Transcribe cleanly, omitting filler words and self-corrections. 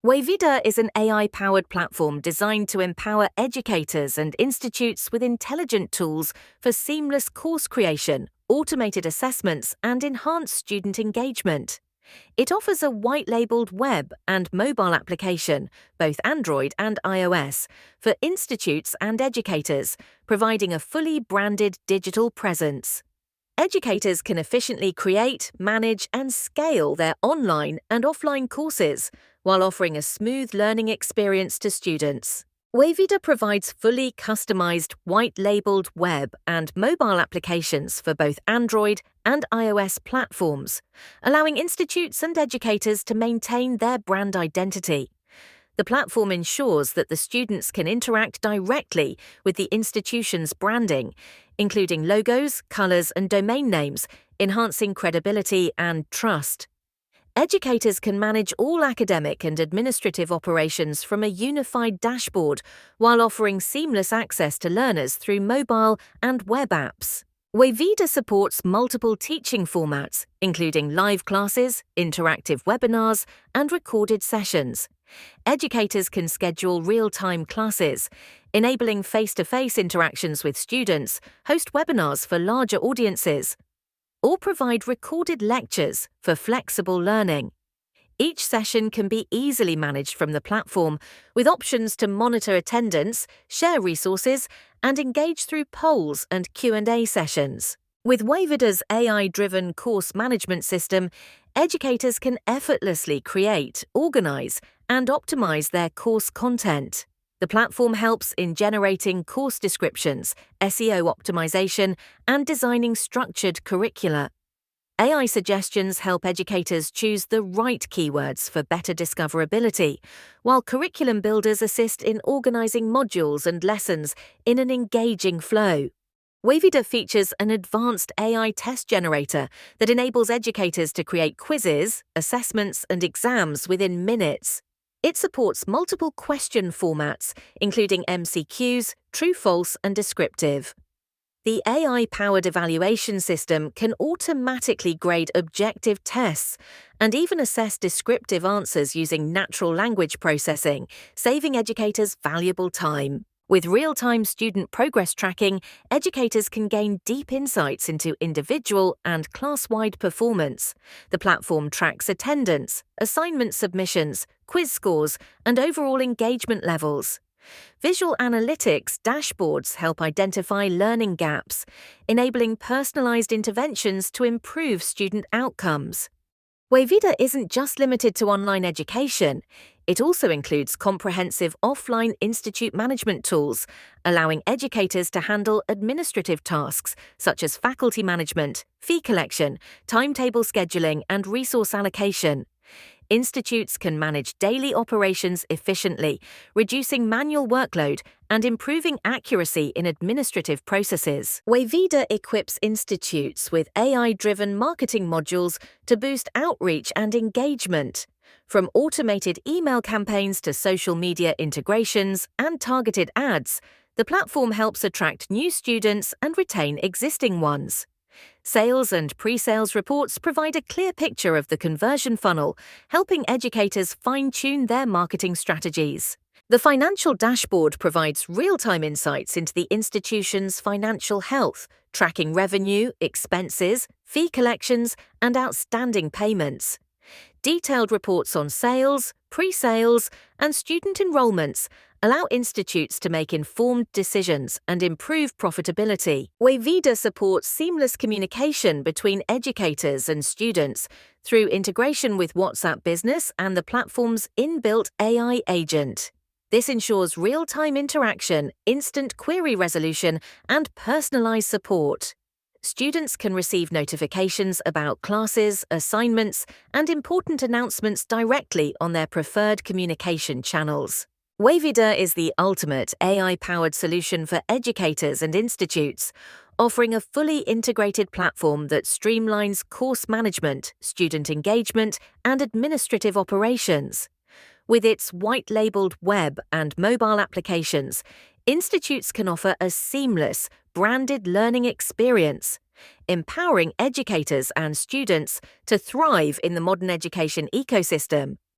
Wayvida is an AI-powered platform designed to empower educators and institutes with intelligent tools for seamless course creation, automated assessments, and enhanced student engagement. It offers a white-labeled web and mobile application, both Android and iOS, for institutes and educators, providing a fully branded digital presence. Educators can efficiently create, manage, and scale their online and offline courses while offering a smooth learning experience to students. Wayvida provides fully customized, white-labeled web and mobile applications for both Android and iOS platforms, allowing institutes and educators to maintain their brand identity. The platform ensures that the students can interact directly with the institution's branding, including logos, colors, and domain names, enhancing credibility and trust. Educators can manage all academic and administrative operations from a unified dashboard while offering seamless access to learners through mobile and web apps. Wayvida supports multiple teaching formats, including live classes, interactive webinars, and recorded sessions. Educators can schedule real-time classes, enabling face-to-face interactions with students, host webinars for larger audiences, or provide recorded lectures for flexible learning. Each session can be easily managed from the platform, with options to monitor attendance, share resources, and engage through polls and Q&A sessions. With Wayvida's AI-driven course management system, educators can effortlessly create, organize, and optimize their course content. The platform helps in generating course descriptions, SEO optimization, and designing structured curricula. AI suggestions help educators choose the right keywords for better discoverability, while curriculum builders assist in organizing modules and lessons in an engaging flow. Wayvida features an advanced AI test generator that enables educators to create quizzes, assessments, and exams within minutes. It supports multiple question formats, including MCQs, true, false, and descriptive. The AI-powered evaluation system can automatically grade objective tests and even assess descriptive answers using natural language processing, saving educators valuable time. With real-time student progress tracking, educators can gain deep insights into individual and class-wide performance. The platform tracks attendance, assignment submissions, quiz scores, and overall engagement levels. Visual analytics dashboards help identify learning gaps, enabling personalized interventions to improve student outcomes. Wayvida isn't just limited to online education. It also includes comprehensive offline institute management tools, allowing educators to handle administrative tasks such as faculty management, fee collection, timetable scheduling, and resource allocation. Institutes can manage daily operations efficiently, reducing manual workload and improving accuracy in administrative processes. Wayvida equips institutes with AI-driven marketing modules to boost outreach and engagement. From automated email campaigns to social media integrations and targeted ads, the platform helps attract new students and retain existing ones. Sales and pre-sales reports provide a clear picture of the conversion funnel, helping educators fine-tune their marketing strategies. The financial dashboard provides real-time insights into the institution's financial health, tracking revenue, expenses, fee collections, and outstanding payments. Detailed reports on sales, pre-sales, and student enrollments allow institutes to make informed decisions and improve profitability. Wayvida supports seamless communication between educators and students through integration with WhatsApp Business and the platform's inbuilt AI agent. This ensures real-time interaction, instant query resolution, and personalized support. Students can receive notifications about classes, assignments, and important announcements directly on their preferred communication channels. Wayvida is the ultimate AI-powered solution for educators and institutes, offering a fully integrated platform that streamlines course management, student engagement, and administrative operations. With its white-labeled web and mobile applications, institutes can offer a seamless, branded learning experience, empowering educators and students to thrive in the modern education ecosystem.